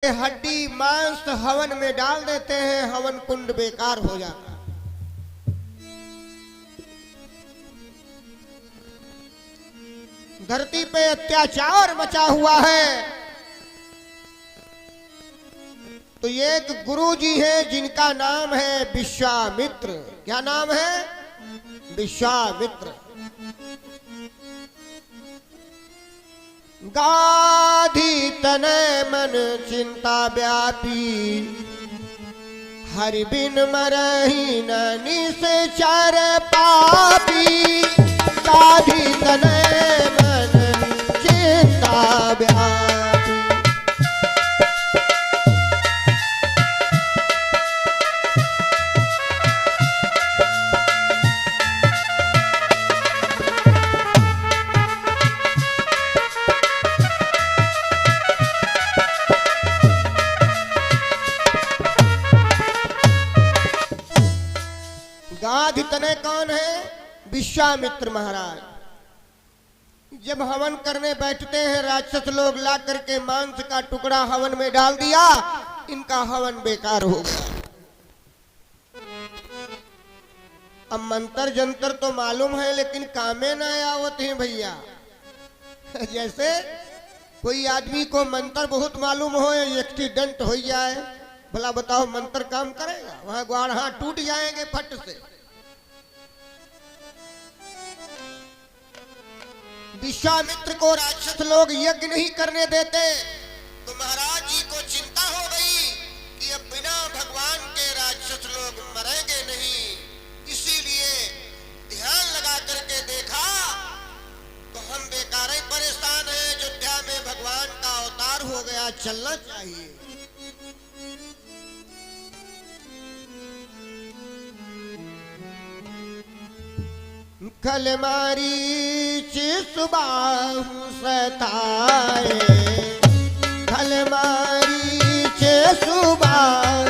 के हड्डी मांस हवन में डाल देते हैं, हवन कुंड बेकार हो जाता है। धरती पे अत्याचार मचा हुआ है। तो ये एक गुरु जी हैं जिनका नाम है विश्वामित्र। क्या नाम है? विश्वामित्र। गाधी तनय मन चिंता व्यापी, हरि बिन मरहि न निश्चर पापी। गाधी तनय मन चिंता व्यापी। गाधी तनय कौन है? विश्वामित्र महाराज। जब हवन करने बैठते हैं, राक्षस लोग ला करके मांस का टुकड़ा हवन में डाल दिया, इनका हवन बेकार हो गया। अब मंत्र जंतर तो मालूम है, लेकिन कामे ना आवत हैं भैया। जैसे कोई आदमी को मंत्र बहुत मालूम हो, एक्सीडेंट हो जाए, भला बताओ मंत्र काम करेगा? वहां ग्वाड़ हाथ टूट जाएंगे फट से। विश्वामित्र को राक्षस लोग यज्ञ नहीं करने देते, तो महाराज जी को चिंता हो गई कि अब बिना भगवान के राक्षस लोग मरेंगे नहीं। इसीलिए ध्यान लगा करके देखा तो हम बेकार ही परेशान हैं। अयोध्या में भगवान का अवतार हो गया, चलना चाहिए। खल मारीच सुबाहु सताए, खल मारीच सुबाहु।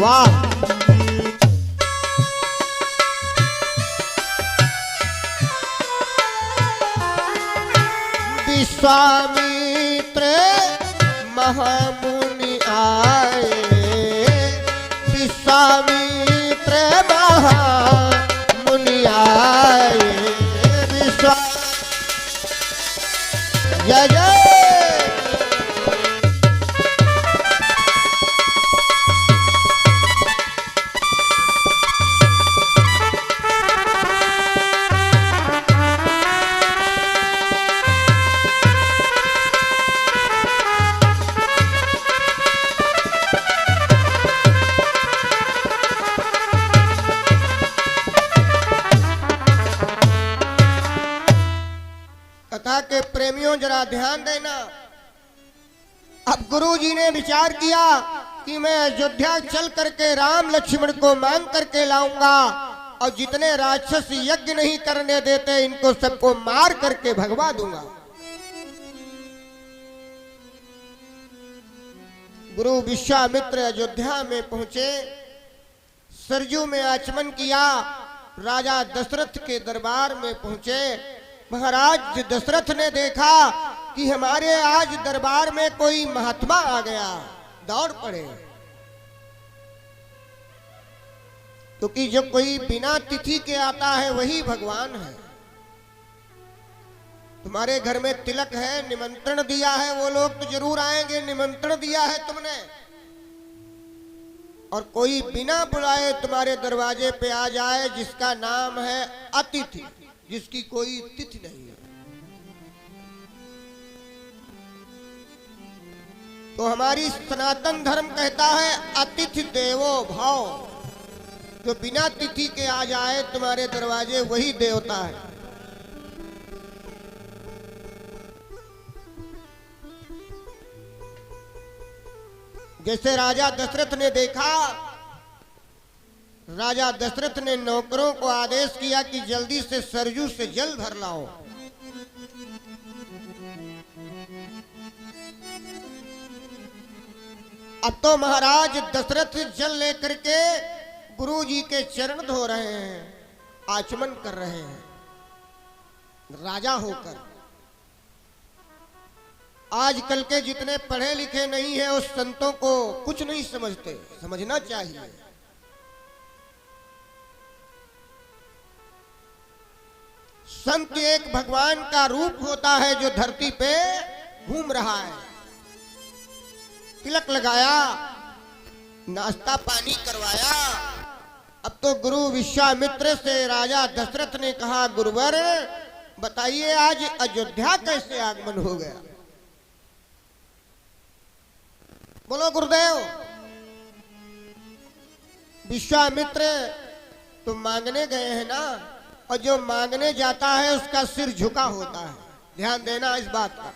वाह! विश्वामित्र महामुनि आए, विश्वामित्र महामुनि आए। विश्वा जय जय। कथा के प्रेमियों जरा ध्यान देना। अब गुरु जी ने विचार किया कि मैं अयोध्या चल करके राम लक्ष्मण को मांग करके लाऊंगा, और जितने राक्षस यज्ञ नहीं करने देते इनको सबको मार करके भगवा दूंगा। गुरु विश्वामित्र अयोध्या में पहुंचे, सरजू में आचमन किया, राजा दशरथ के दरबार में पहुंचे। महाराज दशरथ ने देखा कि हमारे आज दरबार में कोई महात्मा आ गया, दौड़ पड़े। क्योंकि जो कोई बिना तिथि के आता है वही भगवान है। तुम्हारे घर में तिलक है, निमंत्रण दिया है, वो लोग तो जरूर आएंगे, निमंत्रण दिया है तुमने। और कोई बिना बुलाए तुम्हारे दरवाजे पे आ जाए, जिसका नाम है अतिथि, जिसकी कोई तिथि नहीं है। तो हमारी सनातन धर्म कहता है अतिथि देवो भव। जो बिना तिथि के आ जाए तुम्हारे दरवाजे वही देवता है। जैसे राजा दशरथ ने देखा, राजा दशरथ ने नौकरों को आदेश किया कि जल्दी से सरजू से जल भर लाओ। अब तो महाराज दशरथ जल लेकर के गुरु जी के चरण धो रहे हैं, आचमन कर रहे हैं राजा होकर। आजकल के जितने पढ़े लिखे नहीं है उस संतों को कुछ नहीं समझते, समझना चाहिए। संत एक भगवान का रूप होता है जो धरती पे घूम रहा है। तिलक लगाया, नाश्ता पानी करवाया। अब तो गुरु विश्वामित्र से राजा दशरथ ने कहा, गुरुवर बताइए आज अयोध्या कैसे आगमन हो गया? बोलो गुरुदेव। विश्वामित्र तो मांगने गए हैं ना, और जो मांगने जाता है उसका सिर झुका होता है। ध्यान देना इस बात का।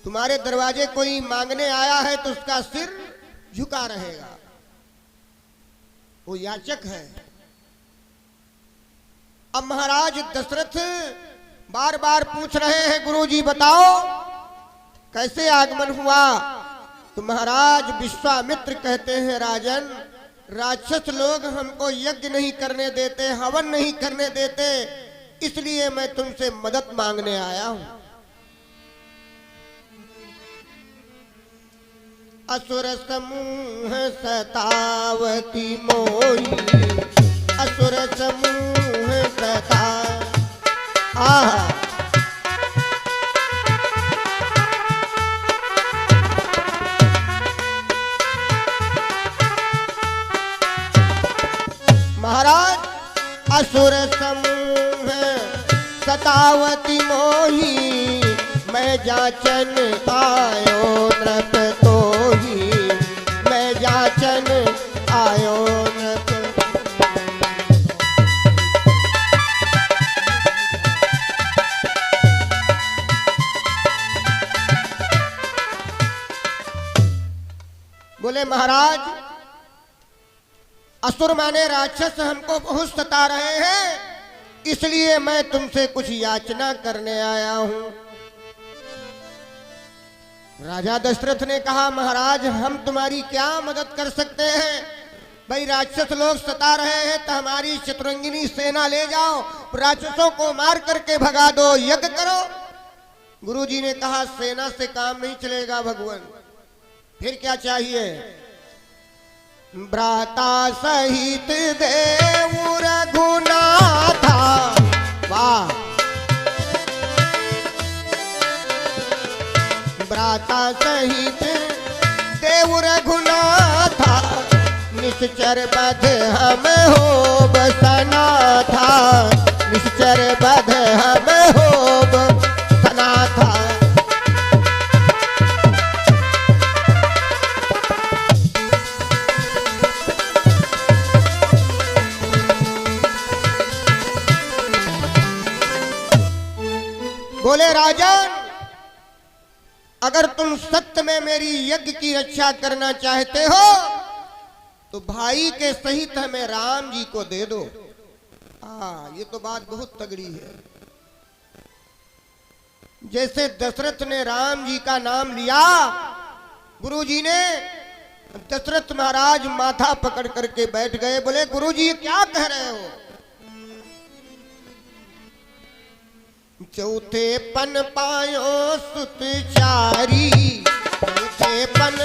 तुम्हारे दरवाजे कोई मांगने आया है तो उसका सिर झुका रहेगा, वो याचक है। अब महाराज दशरथ बार बार पूछ रहे हैं, गुरुजी बताओ कैसे आगमन हुआ? तो महाराज विश्वामित्र कहते हैं, राजन राक्षस लोग हमको यज्ञ नहीं करने देते, हवन नहीं करने देते, इसलिए मैं तुमसे मदद मांगने आया हूं। असुर समूह सतावती मोही, असुर समूह सता। महाराज असुर समूह सतावती मोही, मैं जाचन आयो नृप तोही, मैं जाचन आयो नृप। बोले महाराज असुर माने राक्षस हमको बहुत सता रहे हैं, इसलिए मैं तुमसे कुछ याचना करने आया हूं। राजा दशरथ ने कहा, महाराज हम तुम्हारी क्या मदद कर सकते हैं? भाई राक्षस लोग सता रहे हैं तो हमारी शत्रुंगिनी सेना ले जाओ, राक्षसों को मार करके भगा दो, यज्ञ करो। गुरुजी ने कहा, सेना से काम नहीं चलेगा भगवान, फिर क्या चाहिए? भ्राता सहित देव रघुनाथा। वाह। भ्राता सहित देव रघुनाथा, निश्चर बध हम हो बसना था, निश्चर बध हम हो बसना था। बोले राजन अगर तुम सत्य में मेरी यज्ञ की रक्षा करना चाहते हो तो भाई के सहित हमें राम जी को दे दो। ये तो बात बहुत तगड़ी है। जैसे दशरथ ने राम जी का नाम लिया, गुरुजी ने दशरथ महाराज माथा पकड़ करके बैठ गए। बोले गुरुजी क्या कह रहे हो? चौथे पन पायो सुत चारी, चौथे पन।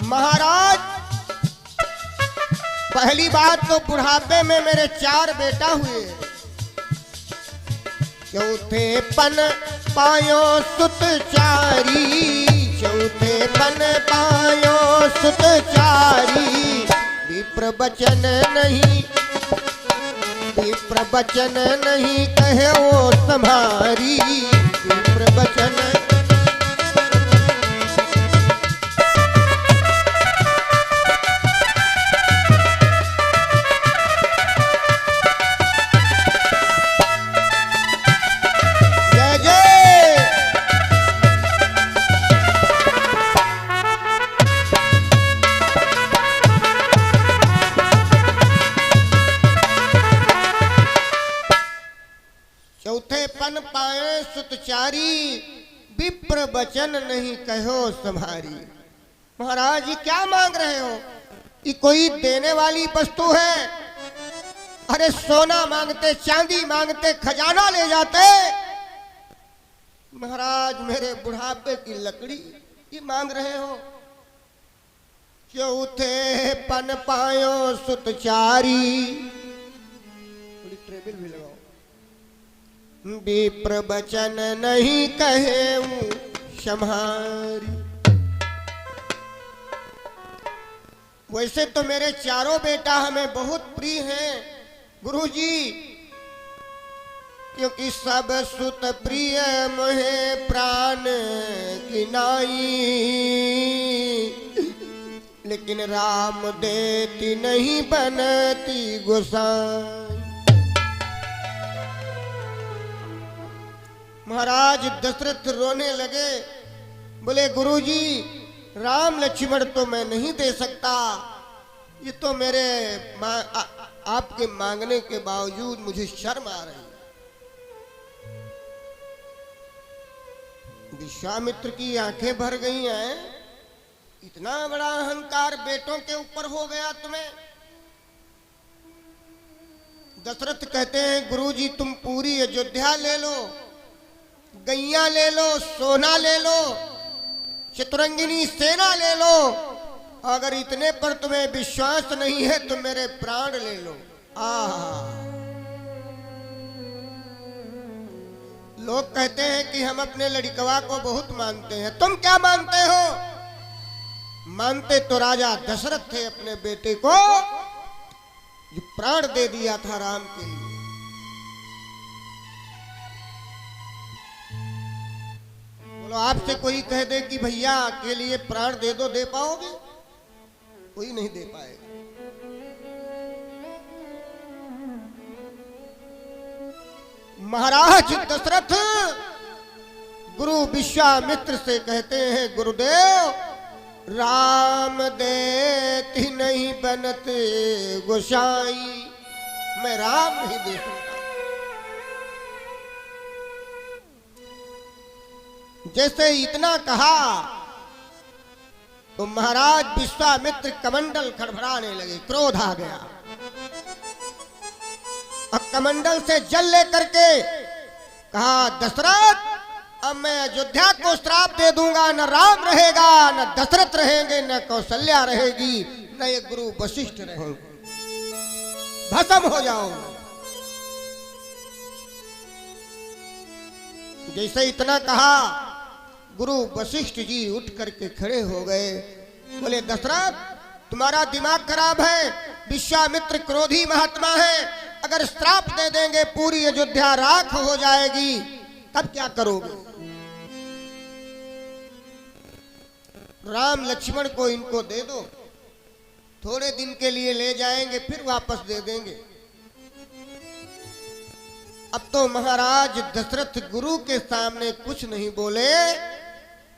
महाराज पहली बात तो बुढ़ापे में मेरे 4 बेटा हुए। चौथे पन पायो सुत चारी, चौथे पन पायो सुत चारी। विप्र बचन नहीं, विप्र बचन नहीं कहे वो तुम्हारी, विप्र बचन। चौथे पन पाए सुतचारी, विप्र बचन नहीं कहो सम्हारी। महाराज जी क्या मांग रहे हो? ये कोई देने वाली वस्तु है? अरे सोना मांगते, चांदी मांगते, खजाना ले जाते। महाराज मेरे बुढ़ापे की लकड़ी ये मांग रहे हो? चौथे पन पायो सुतचारी, थोड़ी ट्रेबल भी लगाओ। विप्र वचन नहीं कहे सम्हारी। वैसे तो मेरे चारों बेटा हमें बहुत प्रिय हैं गुरुजी, क्योंकि सब सुत प्रिय मोहे प्राण की नाई, लेकिन राम देती नहीं बनती गोसाई। महाराज दशरथ रोने लगे, बोले गुरुजी राम लक्ष्मण तो मैं नहीं दे सकता, ये तो मेरे आपके मांगने के बावजूद मुझे शर्म आ रही। विश्वामित्र की आंखें भर गई हैं, इतना बड़ा अहंकार बेटों के ऊपर हो गया तुम्हें। दशरथ कहते हैं गुरुजी तुम पूरी अयोध्या ले लो, गैया ले लो, सोना ले लो, चतुरंगिनी सेना ले लो, अगर इतने पर तुम्हें विश्वास नहीं है तो मेरे प्राण ले लो। लोग कहते हैं कि हम अपने लड़कवा को बहुत मानते हैं, तुम क्या मानते हो? मानते तो राजा दशरथ थे अपने बेटे को, जो प्राण दे दिया था राम के लिए। बोलो आपसे कोई कह दे कि भैया के लिए प्राण दे दो, दे पाओगे? कोई नहीं दे पाएगा। महाराज दशरथ गुरु विश्वामित्र से कहते हैं गुरुदेव राम देती नहीं बनते गोसाई, मैं राम नहीं दे सकता। जैसे इतना कहा तो महाराज विश्वामित्र कमंडल खड़बड़ाने लगे, क्रोध आ गया। अब कमंडल से जल लेकर के कहा दशरथ अब मैं अयोध्या को श्राप दे दूंगा, न राम रहेगा, न दशरथ रहेंगे, न कौशल्या रहेगी, न ये गुरु वशिष्ठ रहेंगे, भस्म हो जाओगे। जैसे इतना कहा गुरु वशिष्ठ जी उठ करके खड़े हो गए, बोले दशरथ तुम्हारा दिमाग खराब है, विश्वामित्र क्रोधी महात्मा है, अगर श्राप दे देंगे पूरी अयोध्या राख हो जाएगी, तब क्या करोगे? राम लक्ष्मण को इनको दे दो, थोड़े दिन के लिए ले जाएंगे फिर वापस दे देंगे। अब तो महाराज दशरथ गुरु के सामने कुछ नहीं बोले,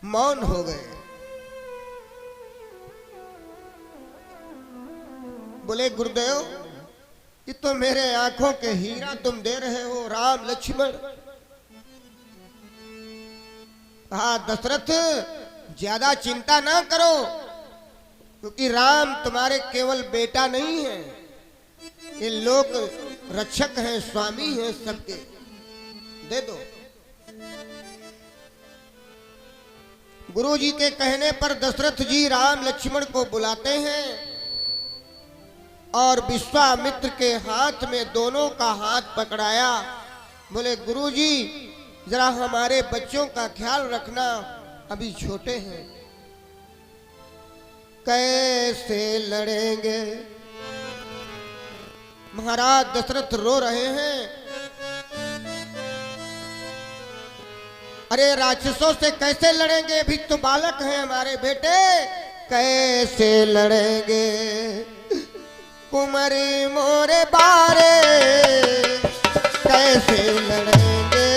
मौन हो गए। बोले गुरुदेव ये तो मेरे आंखों के हीरा तुम दे रहे हो राम लक्ष्मण। कहा दशरथ ज्यादा चिंता ना करो, क्योंकि राम तुम्हारे केवल बेटा नहीं है, ये लोक रक्षक हैं, स्वामी हैं सबके, दे दो। गुरु जी के कहने पर दशरथ जी राम लक्ष्मण को बुलाते हैं और विश्वामित्र के हाथ में दोनों का हाथ पकड़ाया। बोले गुरु जी जरा हमारे बच्चों का ख्याल रखना, अभी छोटे हैं, कैसे लड़ेंगे। महाराज दशरथ रो रहे हैं, अरे राक्षसों से कैसे लड़ेंगे, अभी तो बालक हैं हमारे बेटे, कैसे लड़ेंगे। कुंवरी मोरे बारे कैसे लड़ेंगे,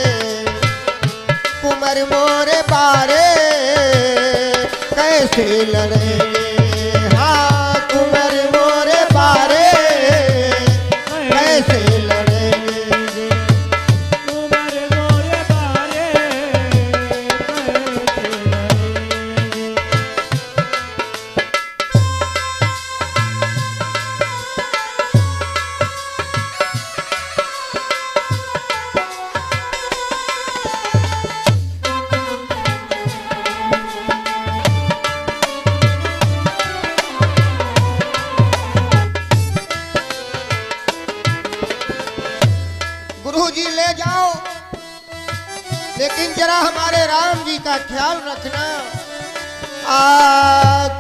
कुंवर मोरे बारे कैसे लड़ेंगे। हाँ कुंवर मोरे बारे कैसे लड़ेंगे, कुंवर मोरे बारे कैसे लड़ेंगे। चले जाओ, लेकिन जरा हमारे राम जी का ख्याल रखना।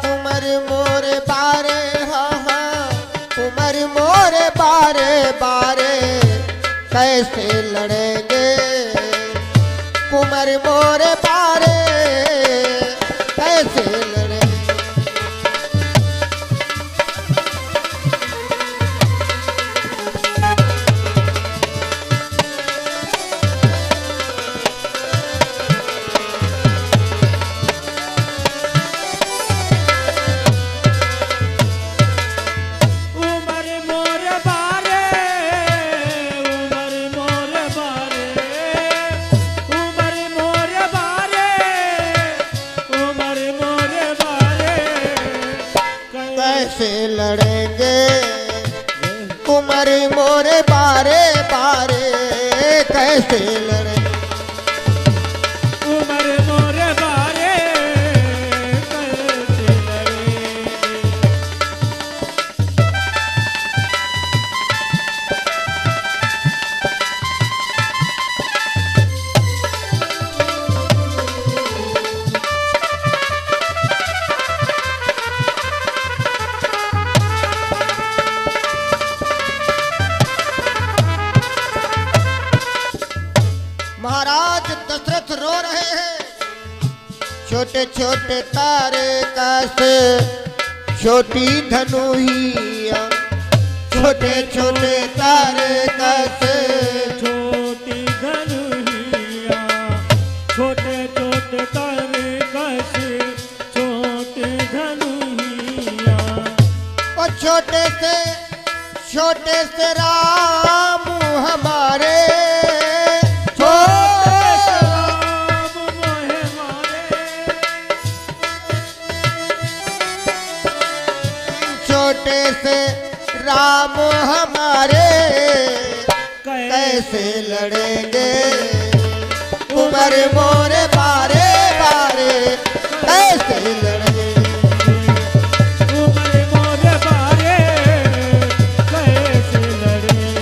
कुंवर मोरे बारे, हाँ हाँ कुंवर मोरे बारे बारे कैसे लड़ेंगे, कुंवर मोरे बारे कैसे लड़ेंगे। उमर मोर बारे, उमर मोर बारे, उमर मोर बारे, उमर मोर बारे कैसे लड़ेंगे, कुंवर मोरे बारे बारे कैसे लड़ेंगे। उमर मोर बारे कैसे लड़ेंगे। महाराज दशरथ रो रहे हैं। छोटे छोटे तारे कैसे छोटी धनुहिया, छोटे छोटे तारे कैसे छोटी धनुहिया, छोटे छोटे तारे कैसे छोटे धनुहिया। और छोटे से राम हमारे, छोटे से राम हमारे कैसे लड़ेंगे, कुंवर मोरे बारे बारे कैसे लड़ेंगे। उमर मोर बारे कैसे लड़ेंगे।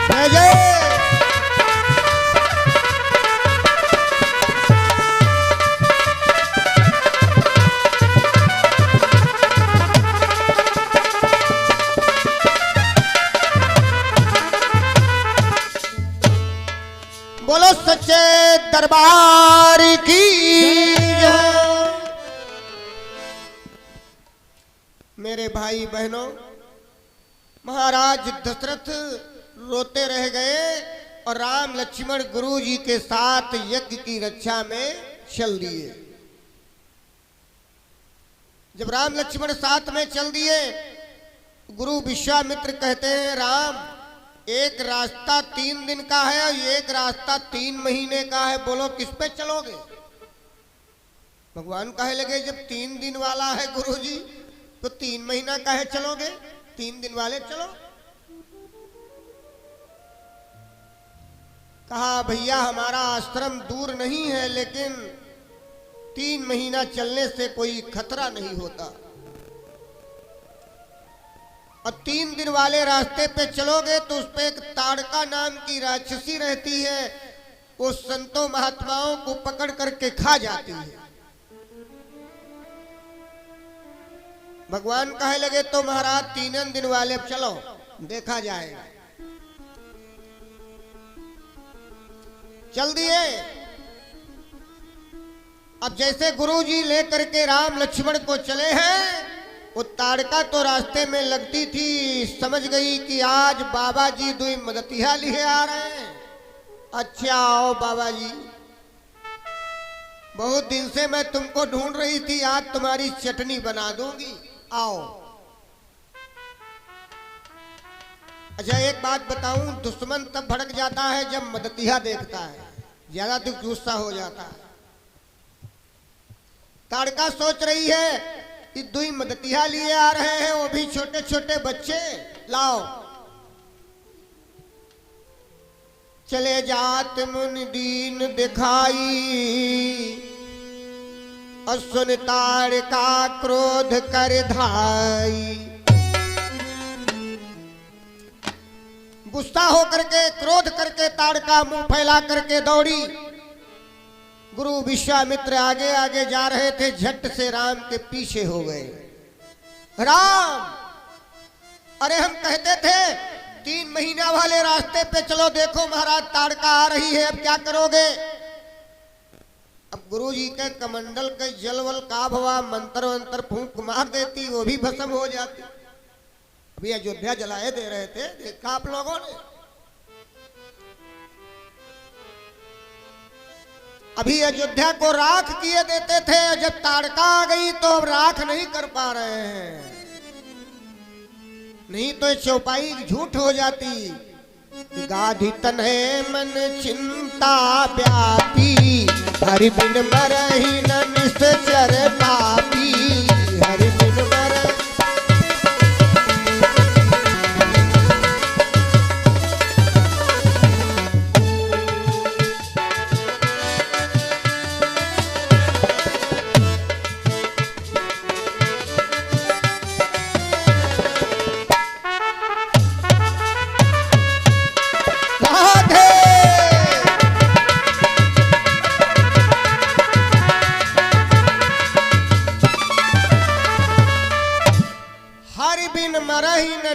जय जय। बोलो सच्चे दरबार की जय। मेरे भाई बहनों, महाराज दशरथ रोते रह गए और राम लक्ष्मण गुरु जी के साथ यज्ञ की रक्षा में चल दिए। जब राम लक्ष्मण साथ में चल दिए, गुरु विश्वामित्र कहते हैं, राम एक रास्ता 3 दिन का है और एक रास्ता 3 महीने का है, बोलो किस पे चलोगे। भगवान कहे लगे, जब 3 दिन वाला है गुरुजी तो 3 महीना काहे चलोगे, 3 दिन वाले चलो। कहा भैया हमारा आश्रम दूर नहीं है, लेकिन 3 महीना चलने से कोई खतरा नहीं होता, और 3 दिन वाले रास्ते पे चलोगे तो उस पे एक ताड़का नाम की राक्षसी रहती है, वो संतों महात्माओं को पकड़ करके खा जाती है। भगवान कहे लगे, तो महाराज 3 दिन वाले चलो, देखा जाएगा। चल दिए। अब जैसे गुरुजी लेकर के राम लक्ष्मण को चले हैं, वो ताड़का तो रास्ते में लगती थी, समझ गई कि आज बाबा जी 2 मदतिया लिए आ रहे हैं। अच्छा आओ बाबा जी, बहुत दिन से मैं तुमको ढूंढ रही थी, आज तुम्हारी चटनी बना दूंगी, आओ। अच्छा एक बात बताऊं, दुश्मन तब भड़क जाता है जब मदतिया देखता है, ज्यादा दुख गुस्सा हो जाता है। ताड़का सोच रही है कि 2 मदतिया लिए आ रहे हैं, वो भी छोटे छोटे बच्चे, लाओ चले जात मुनि दीन दिखाई, और सुन ताड़का क्रोध कर धाई। गुस्सा होकर के, क्रोध करके ताड़का मुंह फैला करके दौड़ी। गुरु विश्वामित्र आगे आगे जा रहे थे, झट से राम के पीछे हो गए। राम, अरे हम कहते थे 3 महीना वाले रास्ते पे चलो, देखो महाराज ताड़का आ रही है, अब क्या करोगे? अब गुरु जी के कमंडल के जलवल का भवा मंत्र वंत्र फूंक मार देती, वो भी भस्म हो जाती। अभी अयोध्या जलाए दे रहे थे, देखा आप लोगों ने? अभी अयोध्या को राख किए देते थे, जब ताड़का आ गई तो अब राख नहीं कर पा रहे हैं। नहीं तो चौपाई झूठ हो जाती। गाधी तन्हे मन चिंता व्यापी, हरि बिन मरहि न निश्चर पापी, हरि बिन मरहि।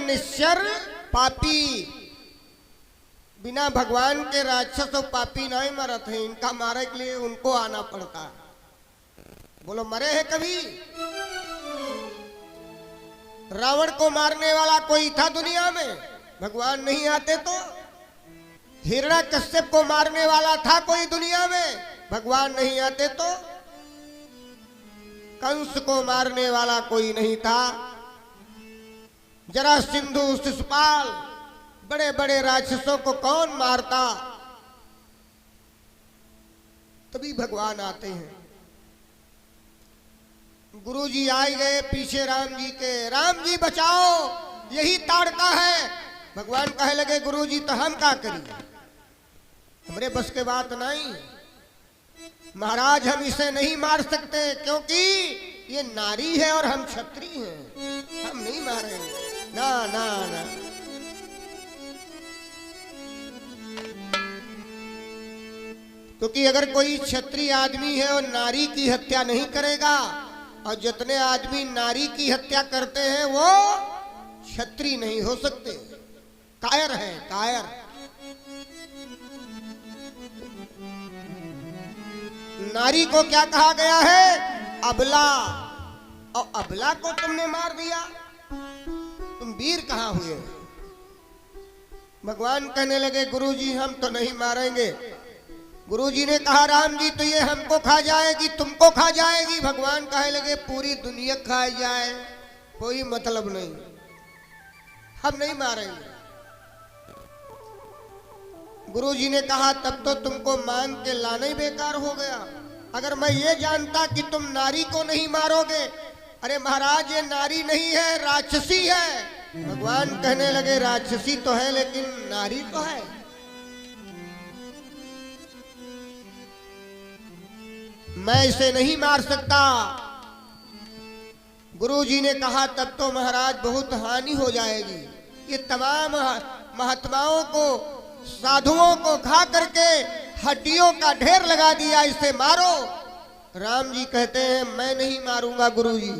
निश्चर पापी, बिना भगवान के राक्षस और पापी नहीं मरत है, इनका मारे के लिए उनको आना पड़ता। बोलो मरे हैं कभी? रावण को मारने वाला कोई था दुनिया में? भगवान नहीं आते तो? हिरण्यकश्यप को मारने वाला था कोई दुनिया में? भगवान नहीं आते तो? कंस को मारने वाला कोई नहीं था? जरासंध, शिशुपाल, बड़े बड़े राक्षसों को कौन मारता? तभी भगवान आते हैं। गुरु जी आए गए पीछे राम जी के, राम जी बचाओ, यही ताड़का है। भगवान कहे लगे गुरु जी तो हम क्या करिए, हमरे बस के बात नहीं। महाराज हम इसे नहीं मार सकते, क्योंकि ये नारी है और हम क्षत्रिय हैं, हम नहीं मारेंगे। ना ना ना, क्योंकि अगर कोई क्षत्रिय आदमी है और नारी की हत्या नहीं करेगा, और जितने आदमी नारी की हत्या करते हैं वो क्षत्रिय नहीं हो सकते, कायर है, कायर। नारी को क्या कहा गया है? अबला, और अबला को तुमने मार दिया, तुम वीर कहाँ हुए? भगवान कहने लगे गुरुजी हम तो नहीं मारेंगे। गुरुजी ने कहा राम जी तो ये हमको खा जाएगी, तुमको खा जाएगी। भगवान कहे लगे पूरी दुनिया खा जाए कोई मतलब नहीं, हम नहीं मारेंगे। गुरुजी ने कहा तब तो तुमको मांग के लाना ही बेकार हो गया। अगर मैं ये जानता कि तुम नारी को नहीं मारोगे, अरे महाराज ये नारी नहीं है, राक्षसी है। भगवान कहने लगे राक्षसी तो है लेकिन नारी तो है। मैं इसे नहीं मार सकता। गुरुजी ने कहा तब तो महाराज बहुत हानि हो जाएगी। ये तमाम महात्माओं को, साधुओं को खा करके हड्डियों का ढेर लगा दिया, इसे मारो। राम जी कहते हैं मैं नहीं मारूंगा गुरुजी।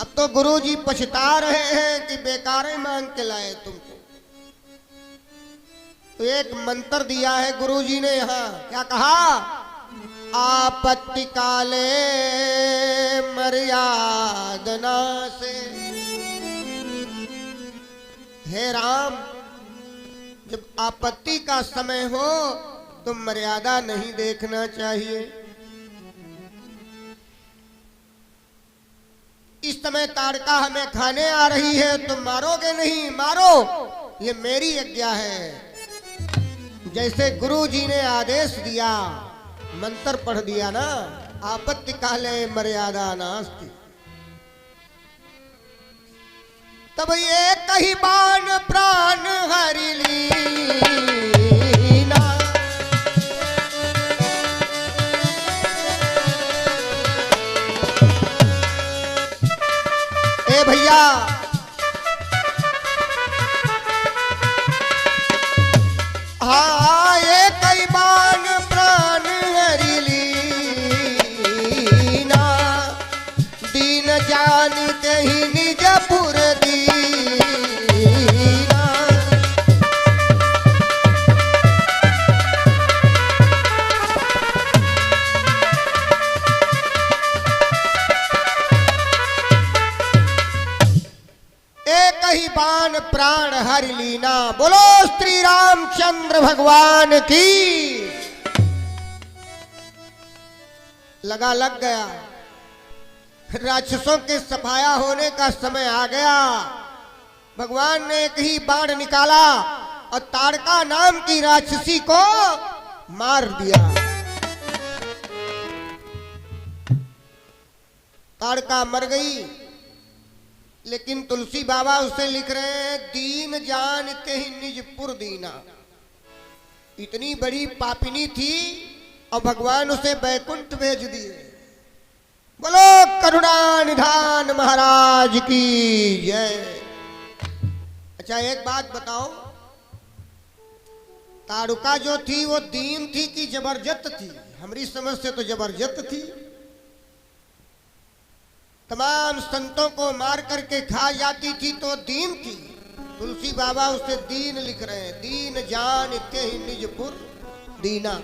अब तो गुरुजी पछता रहे हैं कि बेकार ही मांग के लाए तुमको। तो एक मंत्र दिया है गुरुजी ने यहाँ, क्या कहा? आपत्ति काले मर्यादना से। हे राम, जब आपत्ति का समय हो तो मर्यादा नहीं देखना चाहिए। इस समय ताड़का हमें खाने आ रही है, तुम मारोगे नहीं? मारो, ये मेरी आज्ञा है। जैसे गुरु जी ने आदेश दिया, मंत्र पढ़ दिया ना, आपत्ति काले मर्यादा नास्ति। तब ये कही बाण प्राण हरि लीना। ए भैया हाँ ये कई बाण प्राण हरि लीना। दीन जानते ही निज पुर दीना। एक ही बाण प्राण हरि लीना। बोलो श्री रामचंद्र भगवान की। लग गया। राक्षसों के सफाया होने का समय आ गया। भगवान ने एक ही बाण निकाला और ताड़का नाम की राक्षसी को मार दिया। ताड़का मर गई, लेकिन तुलसी बाबा उसे लिख रहे हैं दीन जानते ही निज पुर दीना। इतनी बड़ी पापिनी थी और भगवान उसे बैकुंठ भेज दिए। बोलो करुणा निधान महाराज की जय। अच्छा एक बात बताओ, ताड़का जो थी वो दीन थी कि जबरदस्त थी? हमारी समझ से तो जबरदस्त थी। तमाम संतों को मार करके खा जाती थी तो दीन थी। तुलसी बाबा उसे दीन लिख रहे हैं, दीन जानते ही निज पुर दीना।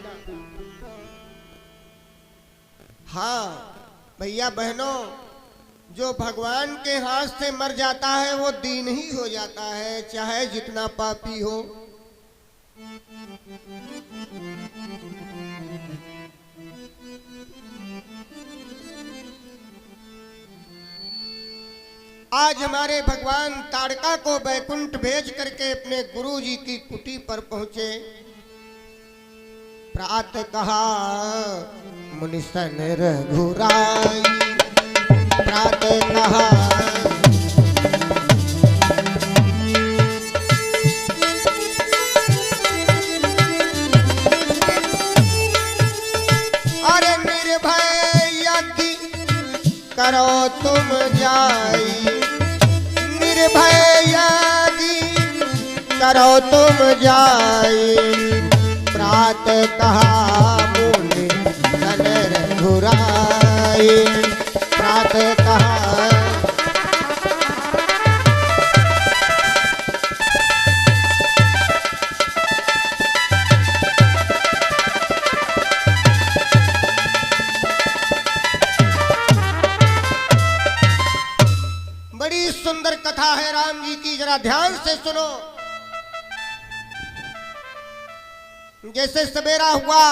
हाँ भैया बहनों, जो भगवान के हाथ से मर जाता है वो दीन ही हो जाता है, चाहे जितना पापी हो। आज हमारे भगवान ताड़का को बैकुंठ भेज करके अपने गुरु जी की कुटी पर पहुंचे। प्रातः कहा मुनिसन रघुराई। प्रातः कहा अरे निर्भय यज्ञ करो तुम जाई। निर्भय यज्ञ करो तुम जाई। प्रातः कहा मुनि सन रघुराई। प्रातः कहा बड़ी सुंदर कथा है राम जी की, जरा ध्यान से सुनो। जैसे सवेरा हुआ,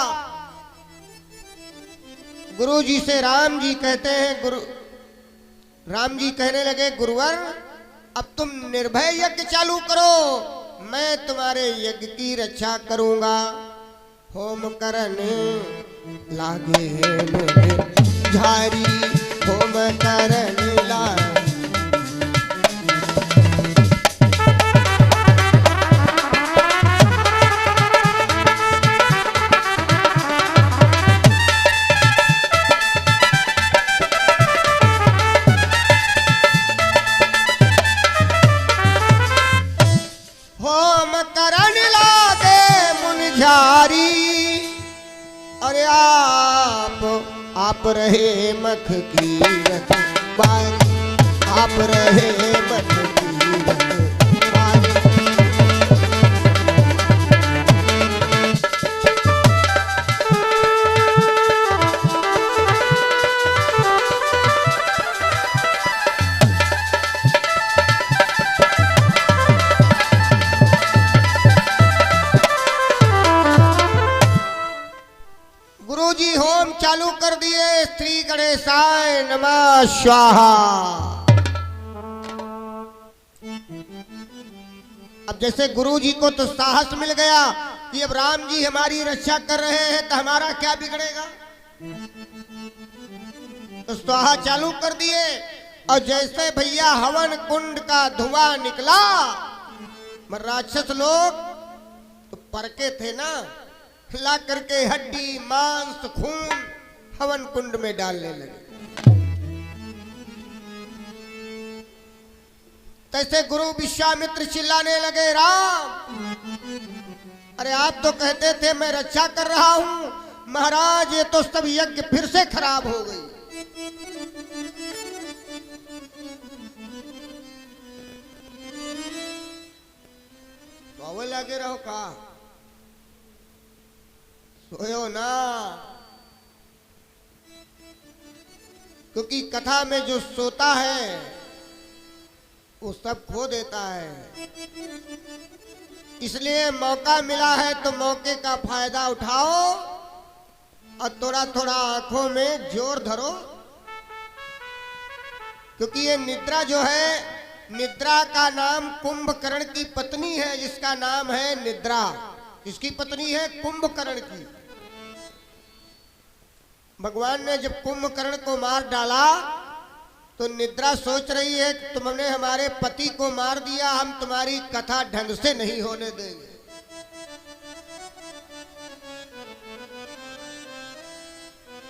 गुरु जी से राम जी कहते हैं, राम जी कहने लगे गुरुवर अब तुम निर्भय यज्ञ चालू करो, मैं तुम्हारे यज्ञ की रक्षा करूंगा। होम करने लागे झारी। होम करने लागे अरे आप रहे मख की रखवारी। आप रहे मख की रखवारी। गुरुजी होम चालू कर दिए। श्री गणेशाय नमः स्वाहा। अब जैसे गुरुजी को तो साहस मिल गया कि अब राम जी हमारी रक्षा कर रहे हैं तो हमारा क्या बिगड़ेगा, तो स्वाहा चालू कर दिए। और जैसे भैया हवन कुंड का धुआं निकला, राक्षस लोग तो परके थे ना, ला करके हड्डी मांस खून हवन कुंड में डालने लगे। तैसे गुरु विश्वामित्र चिल्लाने लगे, राम अरे आप तो कहते थे मैं रक्षा कर रहा हूं, महाराज ये तो सब यज्ञ फिर से खराब हो गई। बावल लगे रहो का, सोयो ना, क्योंकि कथा में जो सोता है वो सब खो देता है। इसलिए मौका मिला है तो मौके का फायदा उठाओ और थोड़ा थोड़ा आंखों में जोर धरो, क्योंकि ये निद्रा जो है, निद्रा का नाम कुंभकर्ण की पत्नी है, जिसका नाम है निद्रा। इसकी पत्नी है कुंभकर्ण की। भगवान ने जब कुंभकर्ण को मार डाला तो निद्रा सोच रही है कि तुमने हमारे पति को मार दिया, हम तुम्हारी कथा ढंग से नहीं होने देंगे।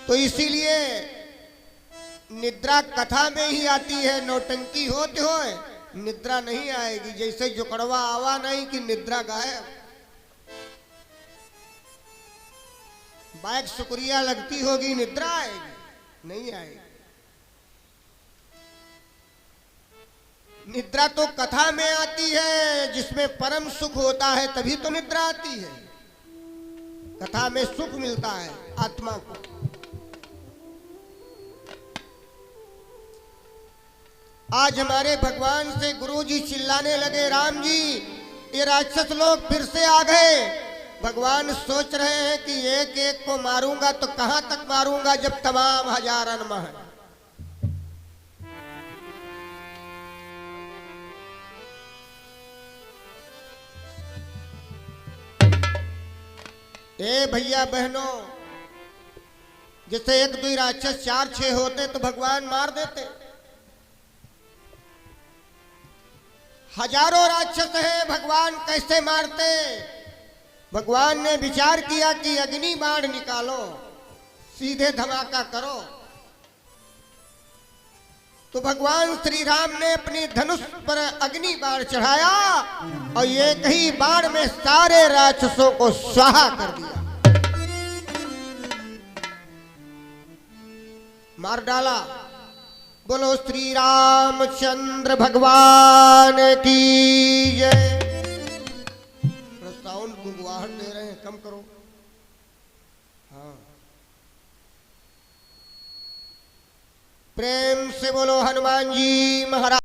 तो इसीलिए निद्रा कथा में ही आती है, नौटंकी होते हो निद्रा नहीं आएगी। जैसे जुकड़वा आवा नहीं कि निद्रा गायब। बाइक शुक्रिया लगती होगी, निद्रा आएगी नहीं आएगी। निद्रा तो कथा में आती है, जिसमें परम सुख होता है तभी तो निद्रा आती है। कथा में सुख मिलता है आत्मा को। आज हमारे भगवान से गुरुजी चिल्लाने लगे, राम जी ये राक्षस लोग फिर से आ गए। भगवान सोच रहे हैं कि एक एक को मारूंगा तो कहां तक मारूंगा जब तमाम हजार अनमा है। ए भैया बहनों, जैसे एक दो राक्षस 4-6 होते तो भगवान मार देते। हजारों राक्षस हैं, भगवान कैसे मारते। भगवान ने विचार किया कि अग्नि बाण निकालो, सीधे धमाका करो। तो भगवान श्री राम ने अपनी धनुष पर अग्नि बाण चढ़ाया और एक ही बाण में सारे राक्षसों को स्वाहा कर दिया, मार डाला। बोलो श्री रामचंद्र भगवान की जय। साउंड गुंगवाहट दे रहे हैं, कम करो। हाँ, प्रेम से बोलो हनुमान जी महाराज।